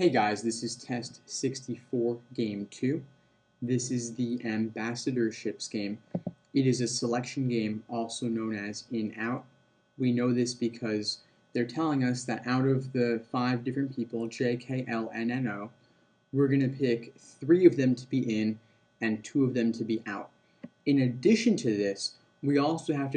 Hey guys, this is test 64, game 2. This is the Ambassadorships game. It is a selection game, also known as in-out. We know this because they're telling us that out of the 5 different people, J, K, L, and N, O, we're going to pick 3 of them to be in and 2 of them to be out. In addition to this, we also have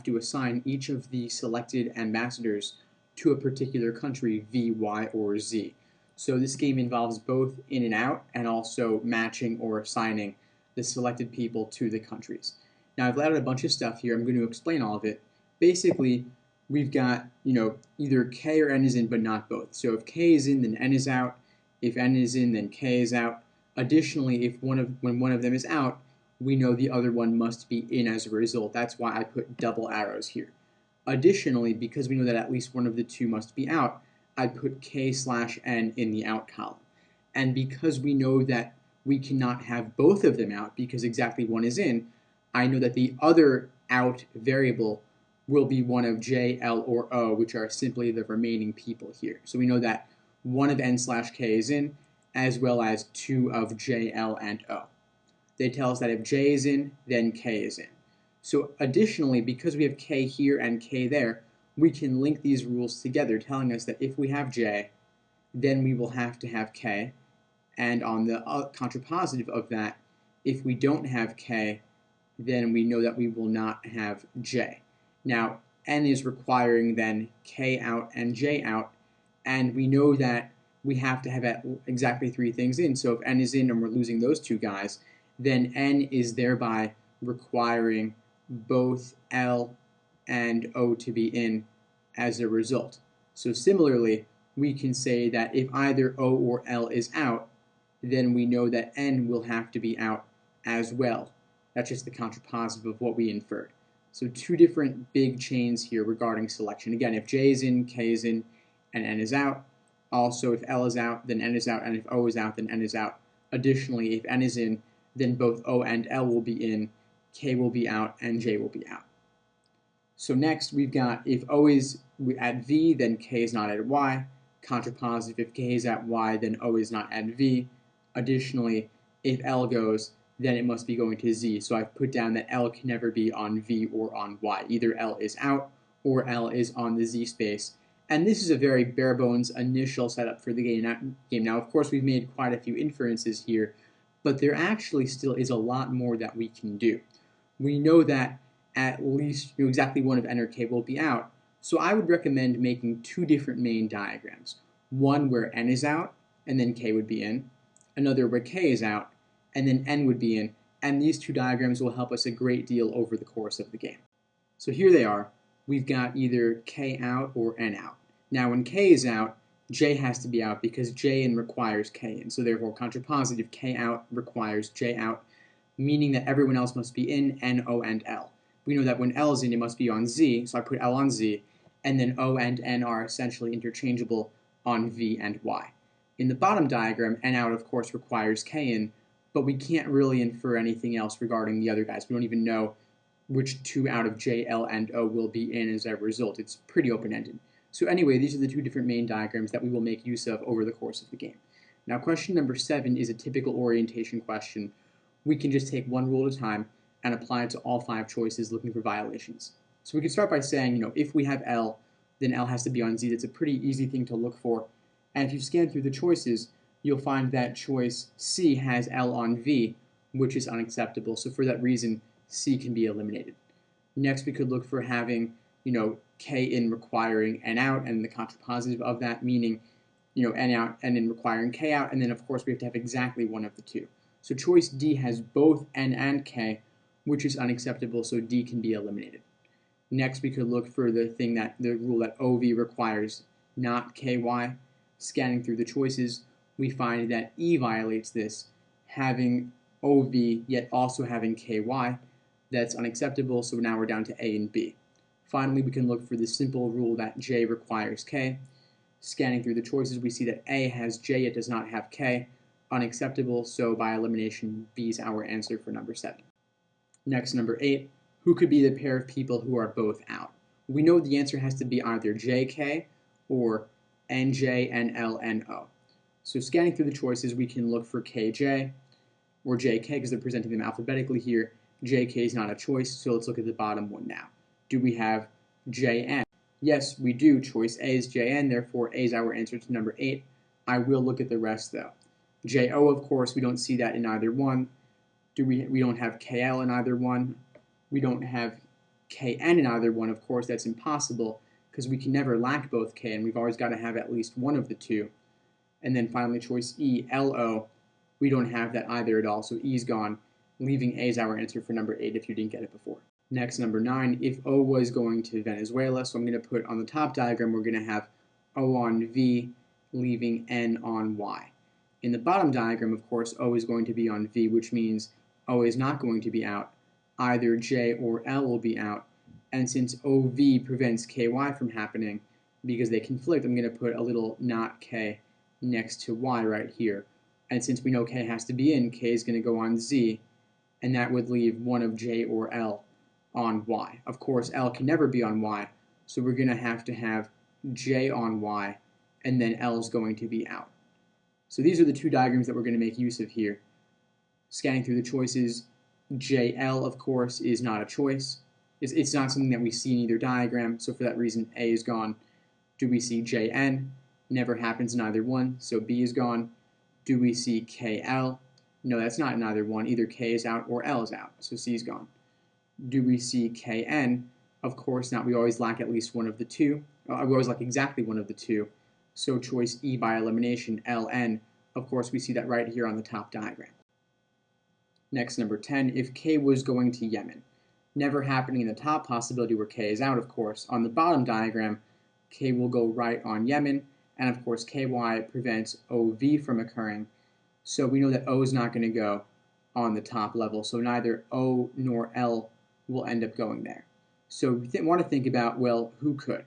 to assign each of the selected ambassadors to a particular country, V, Y, or Z. So this game involves both in and out and also matching or assigning the selected people to the countries. Now I've laid out a bunch of stuff here. I'm going to explain all of it. Basically, we've got, either K or N is in but not both. So if K is in, then N is out. If N is in, then K is out. Additionally, when one of them is out, we know the other one must be in as a result. That's why I put double arrows here. Additionally, because we know that at least one of the two must be out, I put K/N in the out column. And because we know that we cannot have both of them out because exactly one is in, I know that the other out variable will be one of J, L, or O, which are simply the remaining people here. So we know that one of N/K is in, as well as 2 of J, L, and O. They tell us that if J is in, then K is in. So additionally, because we have K here and K there, we can link these rules together, telling us that if we have J, then we will have to have K. And on the contrapositive of that, if we don't have K, then we know that we will not have J. Now, N is requiring then K out and J out, and we know that we have to have exactly 3 things in. So if N is in and we're losing those 2 guys, then N is thereby requiring both L and O to be in as a result. So similarly, we can say that if either O or L is out, then we know that N will have to be out as well. That's just the contrapositive of what we inferred. So 2 different big chains here regarding selection. Again, if J is in, K is in, and N is out. Also, if L is out, then N is out, and if O is out, then N is out. Additionally, if N is in, then both O and L will be in, K will be out, and J will be out. So next, we've got if O is at V, then K is not at Y. Contrapositive, if K is at Y, then O is not at V. Additionally, if L goes, then it must be going to Z. So I've put down that L can never be on V or on Y. Either L is out or L is on the Z space. And this is a very bare bones initial setup for the game. Now, of course, we've made quite a few inferences here, but there actually still is a lot more that we can do. We know that at least exactly one of N or K will be out, so I would recommend making 2 different main diagrams. One where N is out, and then K would be in. Another where K is out, and then N would be in. And these 2 diagrams will help us a great deal over the course of the game. So here they are. We've got either K out or N out. Now when K is out, J has to be out because J in requires K in. So therefore, contrapositive, K out requires J out, meaning that everyone else must be in N, O, and L. We know that when L is in, it must be on Z, so I put L on Z, and then O and N are essentially interchangeable on V and Y. In the bottom diagram, N out, of course, requires K in, but we can't really infer anything else regarding the other guys. We don't even know which 2 out of J, L, and O will be in as a result. It's pretty open-ended. So anyway, these are the 2 different main diagrams that we will make use of over the course of the game. Now, question number 7 is a typical orientation question. We can just take one rule at a time and apply it to all 5 choices looking for violations. So we can start by saying, if we have L, then L has to be on Z. That's a pretty easy thing to look for. And if you scan through the choices, you'll find that choice C has L on V, which is unacceptable. So for that reason, C can be eliminated. Next, we could look for having, K in requiring N out, and the contrapositive of that, meaning, N out and in requiring K out. And then, of course, we have to have exactly one of the 2. So choice D has both N and K, which is unacceptable, so D can be eliminated. Next, we could look for the rule that OV requires not KY. Scanning through the choices, we find that E violates this, having OV yet also having KY. That's unacceptable, so now we're down to A and B. Finally, we can look for the simple rule that J requires K. Scanning through the choices, we see that A has J yet does not have K. Unacceptable, so by elimination, B is our answer for number 7. Next, number 8, who could be the pair of people who are both out? We know the answer has to be either JK or NJ and LNO. So scanning through the choices, we can look for KJ or JK because they're presenting them alphabetically here. JK is not a choice, so let's look at the bottom one now. Do we have JN? Yes, we do. Choice A is JN, therefore A is our answer to number 8. I will look at the rest though. JO, of course, we don't see that in either one. We don't have KL in either one. We don't have KN in either one. Of course, that's impossible because we can never lack both K, and we've always got to have at least one of the two. And then finally, choice E, LO, we don't have that either at all, so E is gone, leaving A as our answer for number 8 if you didn't get it before. Next, number 9, if O was going to Venezuela, so I'm going to put on the top diagram, we're going to have O on V, leaving N on Y. In the bottom diagram, of course, O is going to be on V, which means O is not going to be out. Either J or L will be out. And since OV prevents KY from happening, because they conflict, I'm going to put a little not K next to Y right here. And since we know K has to be in, K is going to go on Z, and that would leave one of J or L on Y. Of course, L can never be on Y, so we're going to have J on Y, and then L is going to be out. So these are the two diagrams that we're going to make use of here. Scanning through the choices, JL, of course, is not a choice. It's not something that we see in either diagram, so for that reason, A is gone. Do we see JN? Never happens in either one, so B is gone. Do we see KL? No, that's not in either one. Either K is out or L is out, so C is gone. Do we see KN? Of course not. We always lack at least one of the two. We always lack exactly one of the two. So choice E by elimination, LN. Of course, we see that right here on the top diagram. Next, number 10, if K was going to Yemen. Never happening in the top possibility where K is out, of course. On the bottom diagram, K will go right on Yemen, and of course KY prevents OV from occurring. So we know that O is not going to go on the top level, so neither O nor L will end up going there. So we want to think about, well, who could?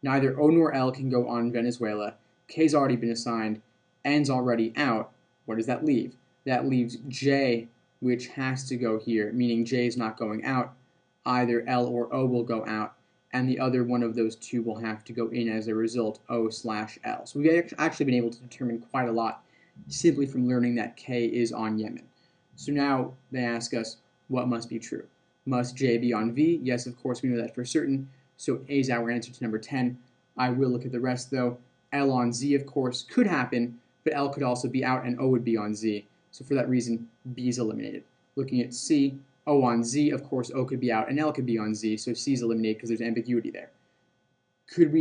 Neither O nor L can go on Venezuela. K's already been assigned, N's already out. What does that leave? That leaves J, which has to go here, meaning J is not going out. Either L or O will go out, and the other one of those two will have to go in as a result, O/L. So we've actually been able to determine quite a lot simply from learning that K is on Yemen. So now they ask us, what must be true? Must J be on V? Yes, of course, we know that for certain. So A is our answer to number 10. I will look at the rest, though. L on Z, of course, could happen, but L could also be out and O would be on Z. So for that reason, B is eliminated. Looking at C, O on Z, of course, O could be out and L could be on Z, so C is eliminated because there's ambiguity there.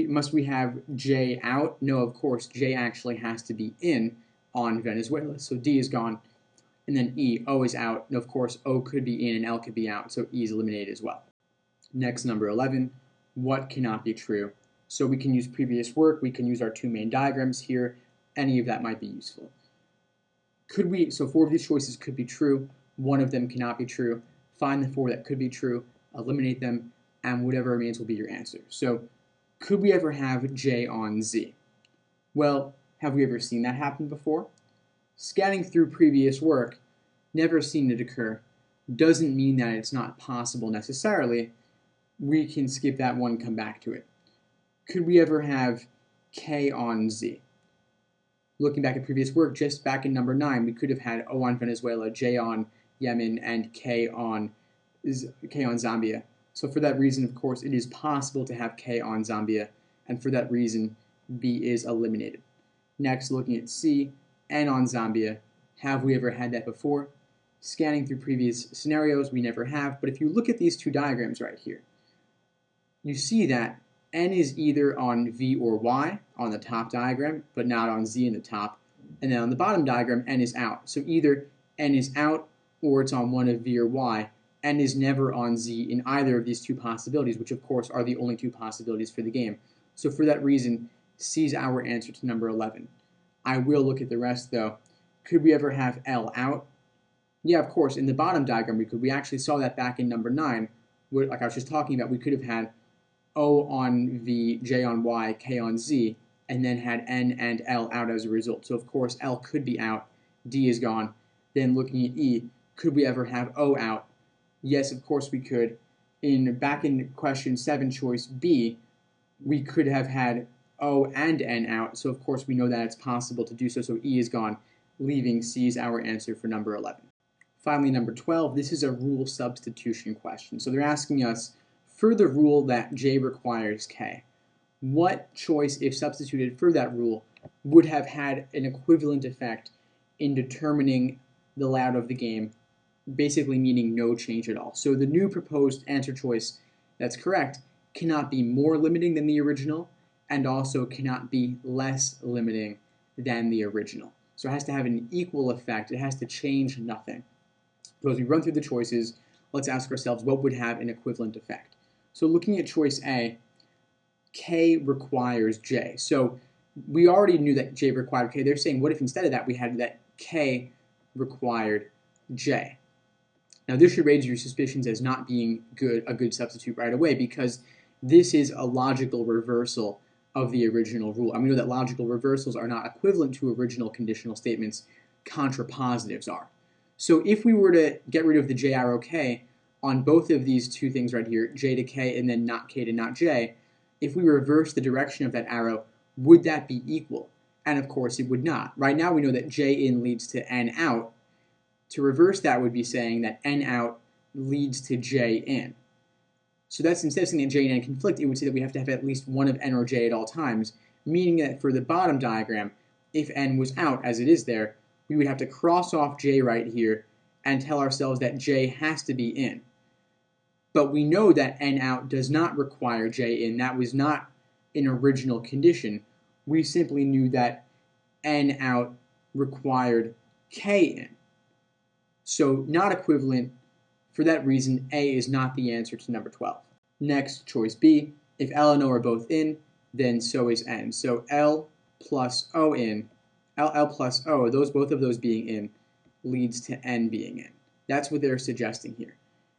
Must we have J out? No, of course, J actually has to be in on Venezuela, so D is gone. And then E, O is out, and of course, O could be in and L could be out, so E is eliminated as well. Next, number 11, what cannot be true? So we can use previous work, we can use our two main diagrams here, any of that might be useful. So 4 of these choices could be true, 1 of them cannot be true. Find the 4 that could be true, eliminate them, and whatever remains will be your answer. So could we ever have J on Z? Well, have we ever seen that happen before? Scanning through previous work, never seen it occur, doesn't mean that it's not possible necessarily. We can skip that one, come back to it. Could we ever have K on Z? Looking back at previous work, just back in number 9, we could have had O on Venezuela, J on Yemen, and K on Zambia. So for that reason, of course, it is possible to have K on Zambia, and for that reason, B is eliminated. Next, looking at C, N on Zambia. Have we ever had that before? Scanning through previous scenarios, we never have, but if you look at these two diagrams right here, you see that N is either on V or Y on the top diagram, but not on Z in the top. And then on the bottom diagram, N is out. So either N is out or it's on one of V or Y. N is never on Z in either of these two possibilities, which of course are the only two possibilities for the game. So for that reason, C is our answer to number 11. I will look at the rest though. Could we ever have L out? Yeah, of course, in the bottom diagram we could. We actually saw that back in number 9, where, like I was just talking about, we could have had O on V, J on Y, K on Z, and then had N and L out as a result. So of course L could be out, D is gone. Then looking at E, could we ever have O out? Yes, of course we could. Back in question 7, choice B, we could have had O and N out, so of course we know that it's possible to do so, so E is gone, leaving C is our answer for number 11. Finally, number 12, this is a rule substitution question. So they're asking us, for the rule that J requires K, what choice, if substituted for that rule, would have had an equivalent effect in determining the layout of the game, basically meaning no change at all. So the new proposed answer choice that's correct cannot be more limiting than the original, and also cannot be less limiting than the original. So it has to have an equal effect. It has to change nothing. So as we run through the choices, let's ask ourselves what would have an equivalent effect. So looking at choice A, K requires J. So we already knew that J required K. They're saying, what if instead of that we had that K required J? Now this should raise your suspicions as not being a good substitute right away, because this is a logical reversal of the original rule. And we know that logical reversals are not equivalent to original conditional statements. Contrapositives are. So if we were to get rid of the J arrow K on both of these two things right here, J to K and then not K to not J, if we reverse the direction of that arrow, would that be equal? And of course it would not. Right now we know that J in leads to N out. To reverse that would be saying that N out leads to J in. So that's, instead of saying that J and N conflict, it would say that we have to have at least one of N or J at all times, meaning that for the bottom diagram, if N was out, as it is there, we would have to cross off J right here and tell ourselves that J has to be in. But we know that N out does not require J in. That was not an original condition. We simply knew that N out required K in. So not equivalent. For that reason, A is not the answer to number 12. Next, choice B. If L and O are both in, then so is N. So L plus O in, L plus O, both of those being in, leads to N being in. That's what they're suggesting here.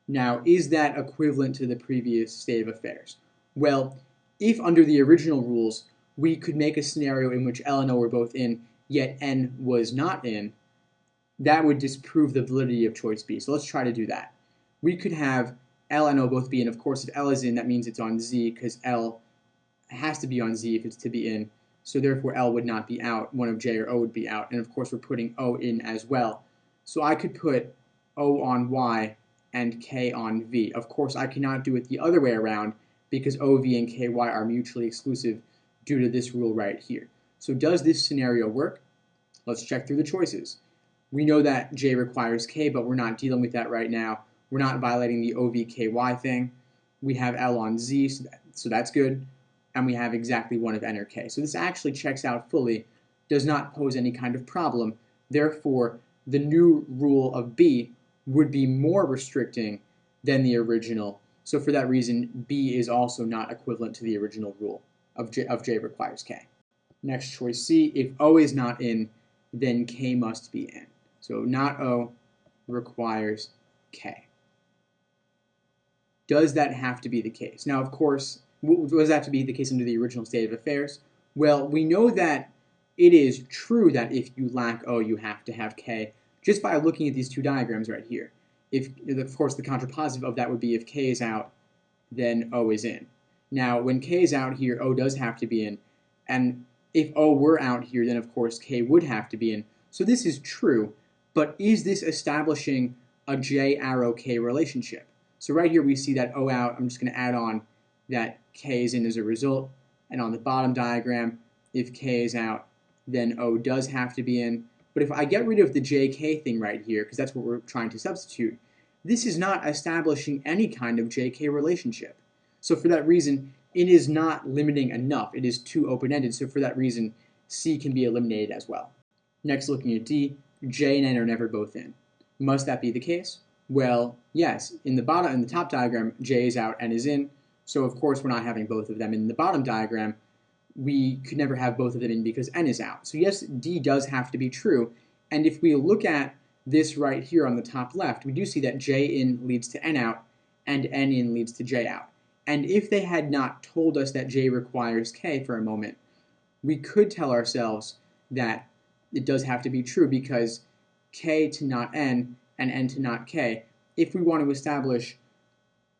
Now, is that equivalent to the previous state of affairs? Well, if under the original rules, we could make a scenario in which L and O were both in, yet N was not in, that would disprove the validity of choice B. So let's try to do that. We could have L and O both be in. Of course, if L is in, that means it's on Z, because L has to be on Z if it's to be in. So therefore, L would not be out. One of J or O would be out. And of course, we're putting O in as well. So I could put O on Y and K on V. Of course, I cannot do it the other way around, because OV and KY are mutually exclusive due to this rule right here. So does this scenario work? Let's check through the choices. We know that J requires K, but we're not dealing with that right now. We're not violating the OV-KY thing. We have L on Z, so that's good. And we have exactly one of N or K. So this actually checks out fully, does not pose any kind of problem. Therefore, the new rule of B would be more restricting than the original. So for that reason, B is also not equivalent to the original rule of J requires K. Next, choice C. If O is not in, then K must be in. So not O requires K. Does that have to be the case? Now, of course, does that have to be the case under the original state of affairs? Well, we know that it is true that if you lack O, you have to have K, just by looking at these two diagrams right here. Of course, the contrapositive of that would be if K is out, then O is in. Now, when K is out here, O does have to be in, and if O were out here, then of course K would have to be in. So this is true, but is this establishing a J arrow K relationship? So right here we see that O out. I'm just going to add on that K is in as a result. And on the bottom diagram, if K is out, then O does have to be in. But if I get rid of the JK thing right here, because that's what we're trying to substitute, this is not establishing any kind of JK relationship. So for that reason, it is not limiting enough. It is too open-ended. So for that reason, C can be eliminated as well. Next, looking at D, J and N are never both in. Must that be the case? Well, yes. In the top diagram, J is out, N is in. So of course we're not having both of them. In the bottom diagram, we could never have both of them in because N is out. So yes, D does have to be true. And if we look at this right here on the top left, we do see that J in leads to N out and N in leads to J out. And if they had not told us that J requires K for a moment, we could tell ourselves that it does have to be true because K to not N and N to not K. If we want to establish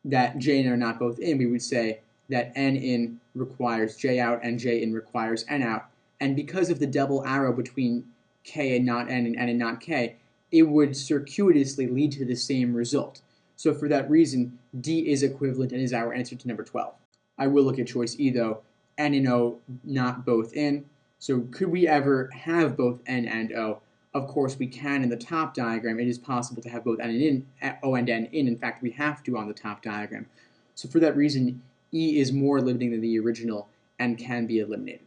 that J and N are not both in, we would say that n in requires j out and j in requires n out. And because of the double arrow between k and not n and n and not k, it would circuitously lead to the same result. So for that reason, D is equivalent and is our answer to number 12. I will look at choice E though, N and O not both in. So could we ever have both N and O? Of course we can in the top diagram. It is possible to have both N and in, O and N in. In fact, we have to on the top diagram. So for that reason, E is more limiting than the original and can be eliminated.